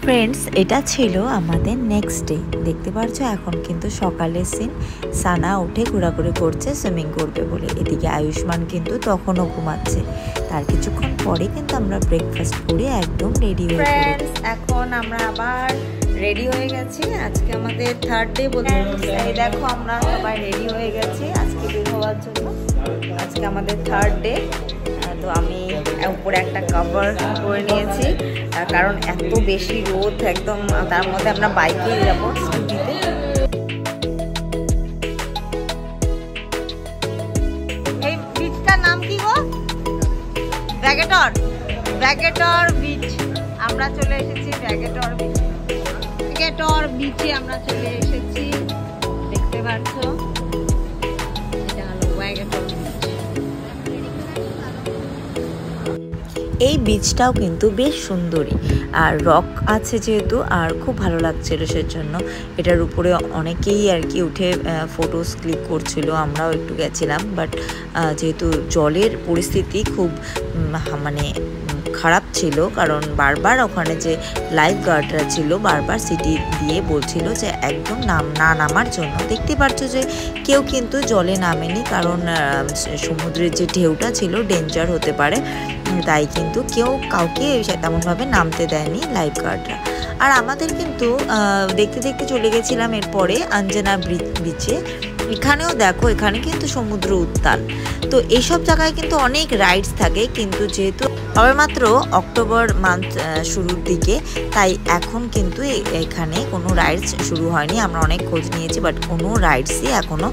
Friends, এটা ছিল আমাদের নেক্সট ডে। দেখতে পাচ্ছ এখন কিন্তু সকালের সিন। সানা উঠে ঘোরাঘুরি করছে সুইমিং করবে বলে। এদিকে আয়ুষ্মান কিন্তু তখনও ঘুমাচ্ছে। তার কিছুক্ষণ পরে কিন্তু আমরা ব্রেকফাস্ট করে একদম রেডি হয়ে ফ্রেন্ডস, এখন আমরা আবার রেডি হয়ে গেছি। আজকে আমাদের থার্ড ডে বলতে এই দেখো আমরা সবাই রেডি হয়ে গেছি আজকে বের হওয়ার জন্য। আজকে আমাদের থার্ড ডে। তো আমি উপরে একটা কভার করে নিয়েছি, কারণ এত বেশি রোদ একদম। তার মধ্যে আমরা বাইকেই যাবো, স্কুটিতে। এই বিচটার নাম কি গো? ব্যাগেটর। ব্যাগেটর বিচ। আমরা চলে এসেছি ব্যাগেটর বিচ। ব্যাগেটর বিচে আমরা চলে এসেছি, দেখতে পাচ্ছ। এটা হলো ব্যাগেটর বিচ। এই বিচটাও কিন্তু বেশ সুন্দরী, আর রক আছে যেহেতু, আর খুব ভালো লাগছিল সেজন্য। এটার উপরে অনেকেই আর কি উঠে ফটোস ক্লিক করছিল, আমরাও একটু গেছিলাম। বাট যেহেতু জলের পরিস্থিতি খুব মানে খারাপ ছিল, কারণ বারবার ওখানে যে লাইফ গার্ডরা ছিল বারবার সিটি দিয়ে বলছিল যে একদম না নামার জন্য। দেখতে পাচ্ছ যে কেউ কিন্তু জলে নামেনি, কারণ সমুদ্রের যে ঢেউটা ছিল ডেঞ্জার হতে পারে, তাই কিন্তু কেউ কাউকে তেমনভাবে নামতে দেয়নি লাইফ গার্ডরা। আর আমাদের কিন্তু দেখতে দেখতে চলে গেছিলাম এরপরে আঞ্জনা বিচে। এখানেও দেখো, এখানে কিন্তু সমুদ্র উত্তাল। তো এইসব জায়গায় কিন্তু অনেক রাইডস থাকে, কিন্তু যেহেতু সবেমাত্র অক্টোবর মান্থ শুরুর দিকে, তাই এখন কিন্তু এখানে কোনো রাইডস শুরু হয়নি। আমরা অনেক খোঁজ নিয়েছি, বাট কোনো রাইডসই এখনও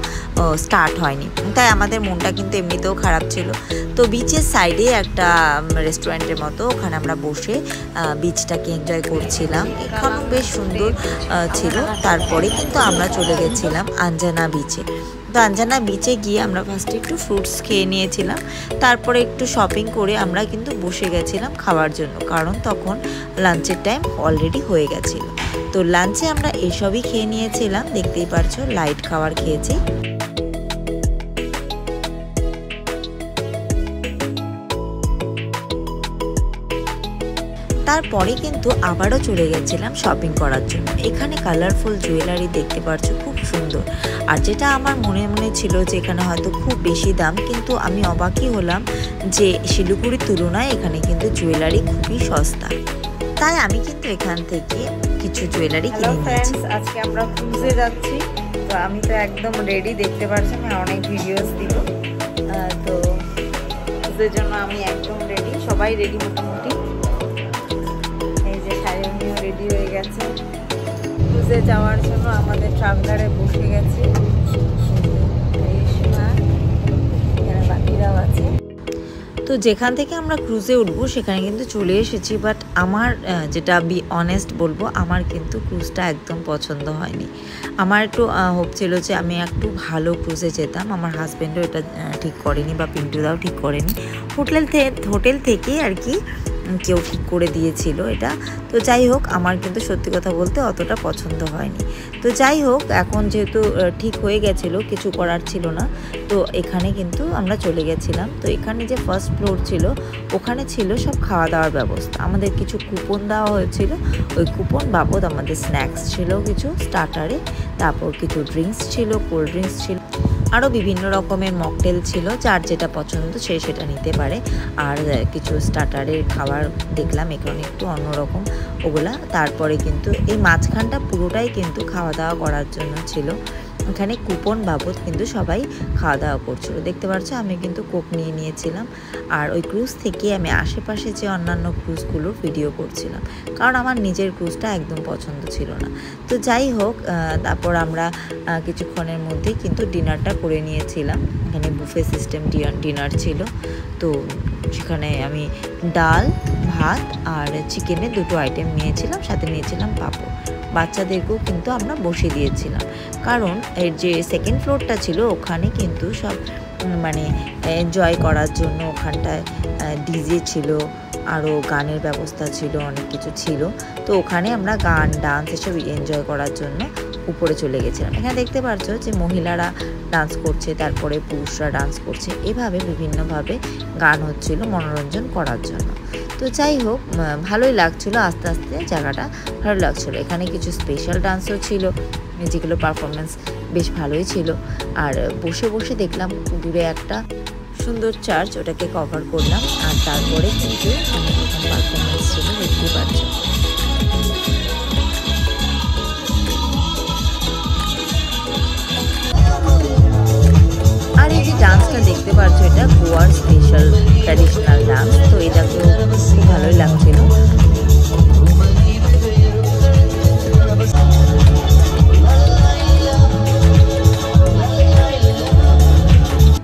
স্টার্ট হয়নি। তাই আমাদের মনটা কিন্তু এমনিতেও খারাপ ছিল। তো বিচের সাইডে একটা রেস্টুরেন্টের মতো, ওখানে আমরা বসে বিচটাকে এনজয় করছিলাম। এখানেও বেশ সুন্দর ছিল। তারপরে কিন্তু আমরা চলে গেছিলাম আঞ্জনা বিচে। তো আঞ্জনা বিচে গিয়ে আমরা ফার্স্টে একটু ফ্রুটস খেয়ে নিয়েছিলাম, তারপরে একটু শপিং করে আমরা কিন্তু বসে গেছিলাম খাওয়ার জন্য, কারণ তখন লাঞ্চের টাইম অলরেডি হয়ে গেছিলো। তো লাঞ্চে আমরা এসবই খেয়ে নিয়েছিলাম, দেখতেই পারছো লাইট খাবার খেয়েছি। তারপরে কিন্তু আবারও চলে গেছিলাম শপিং করার জন্য। এখানে কালারফুল জুয়েলারি দেখতে পাচ্ছ, খুব সুন্দর। আর যেটা আমার মনে মনে ছিল যে এখানে হয়তো খুব বেশি দাম, কিন্তু আমি অবাকই হলাম যে শিলিগুড়ির তুলনায় এখানে কিন্তু জুয়েলারি খুবই সস্তা। তাই আমি কিন্তু এখান থেকে কিছু জুয়েলারি কিনে নিয়েছি। আজকে আমরা ক্রুজে যাচ্ছি, তো আমি তো একদম রেডি, দেখতে পাচ্ছি। আমি অনেক ভিডিওস দিব, তো ক্রুজের জন্য আমি একদম রেডি। সবাই রেডি মোটামুটি। রেডি হয়ে গেছে ক্রুজে যাওয়ার জন্য। আমাদের ট্রাভেলারে বসে গেছে, বাকিরাও আছে। তো যেখান থেকে আমরা ক্রুজে উঠবো সেখানে কিন্তু চলে এসেছি। বাট আমার যেটা অনেস্ট বলবো, আমার কিন্তু ক্রুজটা একদম পছন্দ হয়নি। আমার একটু হোপ ছিল যে আমি একটু ভালো ক্রুজে যেতাম। আমার হাজব্যান্ডও এটা ঠিক করেনি, বা পিন্টুদাও ঠিক করেনি। হোটেল থেকে আর কি কেউ ঠিক করে দিয়েছিল এটা। তো যাই হোক, আমার কিন্তু সত্যি কথা বলতে অতটা পছন্দ হয়নি। তো যাই হোক, এখন যেহেতু ঠিক হয়ে গেছিলো, কিছু করার ছিল না। তো এখানে কিন্তু আমরা চলে গেছিলাম। তো এখানে যে ফার্স্ট ফ্লোর ছিল, ওখানে ছিল সব খাওয়া দাওয়ার ব্যবস্থা। আমাদের কিছু কুপন দেওয়া হয়েছিল, ওই কুপন বাবদ আমাদের স্ন্যাক্স ছিল কিছু স্টার্টারে, তারপর কিছু ড্রিঙ্কস ছিল, কোল্ড ড্রিঙ্কস ছিল, আরও বিভিন্ন রকমের মকটেল ছিল। যার যেটা পছন্দ সে সেটা নিতে পারে। আর কিছু স্টার্টারের খাবার দেখলাম এখানে একটু অন্যরকম ওগুলা। তারপরে কিন্তু এই মাঝখানটা পুরোটাই কিন্তু খাওয়া দাওয়া করার জন্য ছিল। এখানে কুপন বাবদ কিন্তু সবাই খাওয়া দাওয়া করছিল। দেখতে পাচ্ছ আমি কিন্তু কোক নিয়ে নিয়েছিলাম। আর ওই ক্রুজ থেকে আমি আশেপাশে যে অন্যান্য ক্রুজগুলো ভিডিও করছিলাম, কারণ আমার নিজের ক্রুজটা একদম পছন্দ ছিল না। তো যাই হোক, তারপর আমরা কিছুক্ষণের মধ্যেই কিন্তু ডিনারটা করে নিয়েছিলাম। এখানে বুফে সিস্টেম ডিনার ছিল। তো সেখানে আমি ডাল, ভাত আর চিকেনের দুটো আইটেম নিয়েছিলাম, সাথে নিয়েছিলাম পাঁপড়। বাচ্চাদেরকেও কিন্তু আমরা বসে দিয়েছিলাম, কারণ এর যে সেকেন্ড ফ্লোরটা ছিল ওখানে কিন্তু সব মানে এনজয় করার জন্য ওখানটায় ডিজে ছিল, আরও গানের ব্যবস্থা ছিল, অনেক কিছু ছিল। তো ওখানে আমরা গান, ডান্স এসব এনজয় করার জন্য উপরে চলে গেছিলাম। এখানে দেখতে পাচ্ছ যে মহিলারা ডান্স করছে, তারপরে পুরুষরা ডান্স করছে, এভাবে বিভিন্নভাবে গান হচ্ছিল মনোরঞ্জন করার জন্য। তো তো যাই হোক, ভালোই লাগছিলো, আস্তে আস্তে জায়গাটা ভালো লাগছিলো। এখানে কিছু স্পেশাল ডান্সও ছিল, যেগুলো পারফরমেন্স বেশ ভালোই ছিল। আর বসে বসে দেখলাম দূরে একটা সুন্দর চার্চ, ওটাকে কভার করলাম। আর তারপরে কিন্তু পারফরমেন্স ছিল, দেখতে পাচ্ছ। আর এই যে ডান্সটা দেখতে পাচ্ছ, এটা গোয়ার স্পেশাল ট্র্যাডিশনাল ডান্স। তো এটাকেও খুব ভালোই লাগছিল।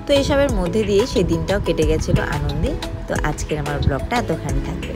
তো এসবের মধ্যে দিয়ে সেই দিনটাও কেটে গেছিলো আনন্দে। তো আজকের আমার ব্লগটা এতখানি থাকে।